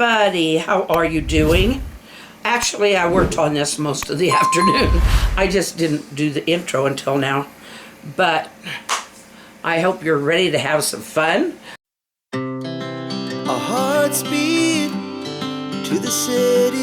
everybody. How are you doing? Actually, I worked on this most of the afternoon. I just didn't do the intro until now. But I hope you're ready to have some fun. Our hearts beat to the city.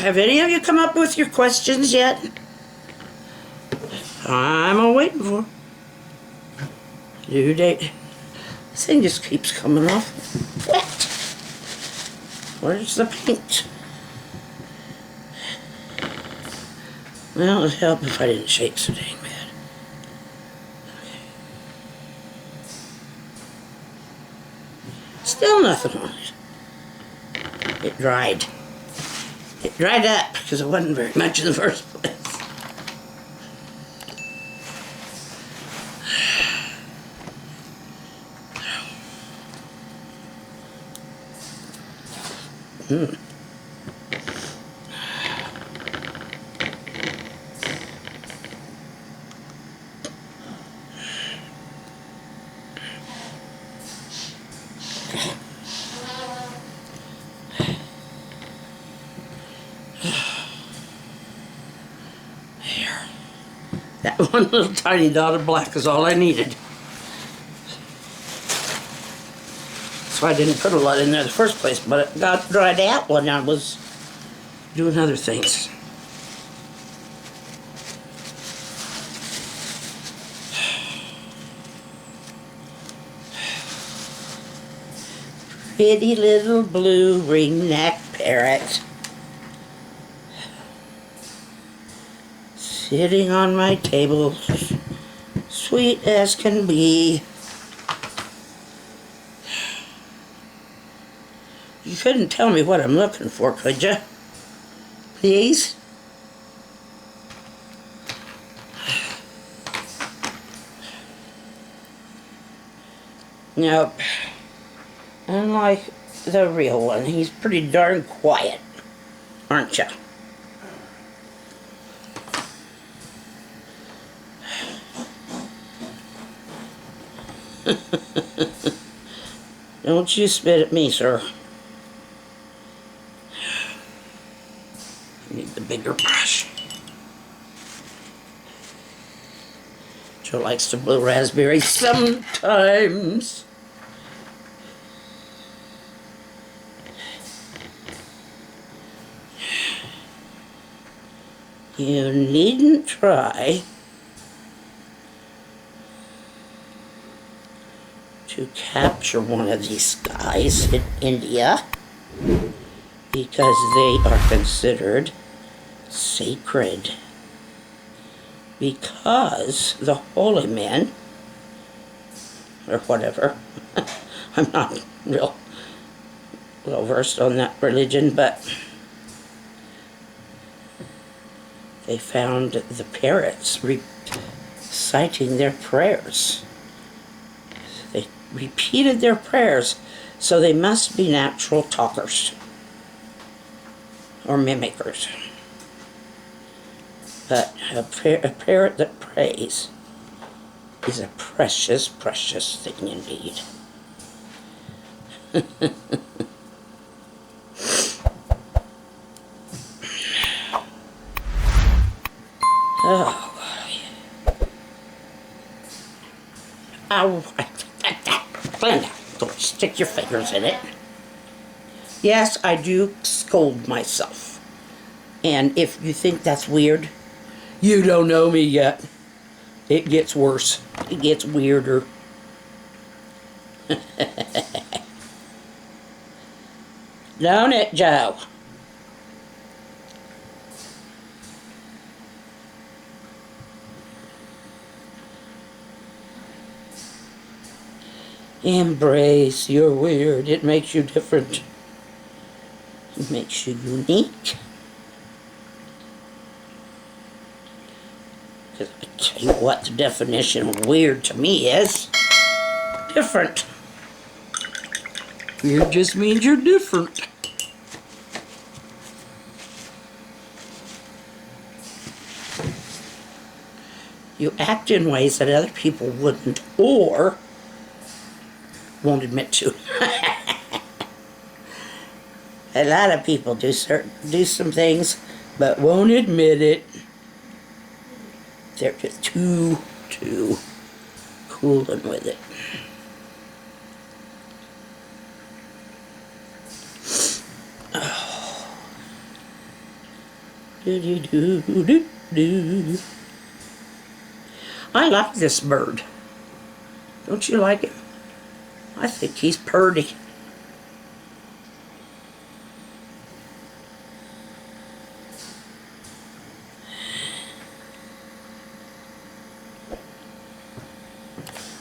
have any of you come up with your questions yet? I'm all waiting for due date. This thing just keeps coming off wet. Where's the paint? Well, it'd help if I didn't shake so dang bad. Still nothing on it. It dried. It dried up because it wasn't very much in the first place. That one little tiny dot of black is all I needed. That's why I didn't put a lot in there in the first place, but it got dried out when I was doing other things. Pretty little blue ring-necked parrot. Sitting on my table, sweet as can be. You couldn't tell me what I'm looking for, could you? Please? Nope. Unlike the real one, he's pretty darn quiet, aren't you? Don't you spit at me, sir. I need the bigger brush. Joe likes to blow raspberries sometimes. You needn't try to capture one of these guys in India because they are considered sacred. Because the holy men, or whatever, I'm not real well versed on that religion, but they found the parrots reciting their prayers. They repeated their prayers, so they must be natural talkers or mimickers. But a parrot that prays is a precious, precious thing indeed. Oh, ow. Glenda, don't stick your fingers in it. Yes, I do scold myself. And if you think that's weird, you don't know me yet. It gets worse. It gets weirder. Don't it, Joe? Embrace your weird. It makes you different. It makes you unique. Because I tell you what the definition of weird to me is. Different. Weird just means you're different. You act in ways that other people wouldn't or won't admit to. A lot of people do some things but won't admit it. They're just too coolin' with it. Oh. Do-do-do-do-do. I like this bird. Don't you like him? I think he's purty.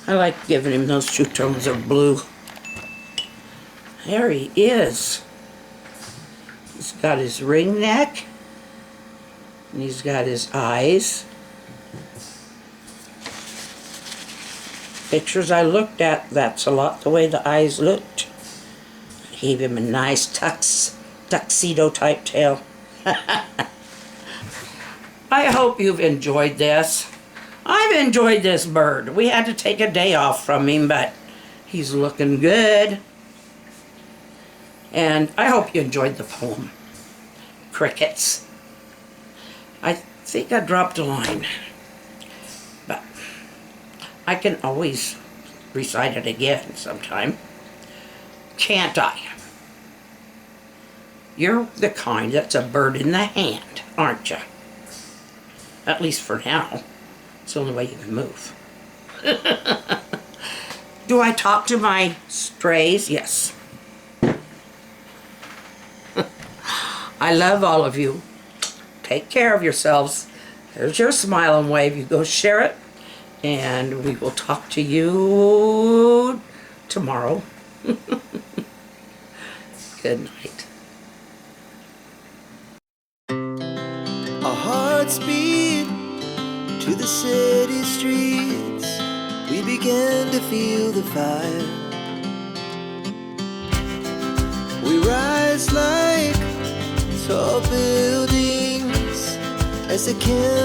I like giving him those two tones of blue. There he is. He's got his ring neck, and he's got his eyes. Pictures I looked at, that's a lot the way the eyes looked. I gave him a nice tuxedo type tail. I hope you've enjoyed this. I've enjoyed this bird. We had to take a day off from him, but he's looking good. And I hope you enjoyed the poem. Crickets. I think I dropped a line, but I can always recite it again sometime. Can't I? You're the kind that's a bird in the hand, aren't you? At least for now. It's the only way you can move. Do I talk to my strays? Yes. I love all of you. Take care of yourselves. There's your smile and wave. You go share it. And we will talk to you tomorrow. Good night. Our hearts beat to the city streets. We began to feel the fire. We rise like tall buildings as the candle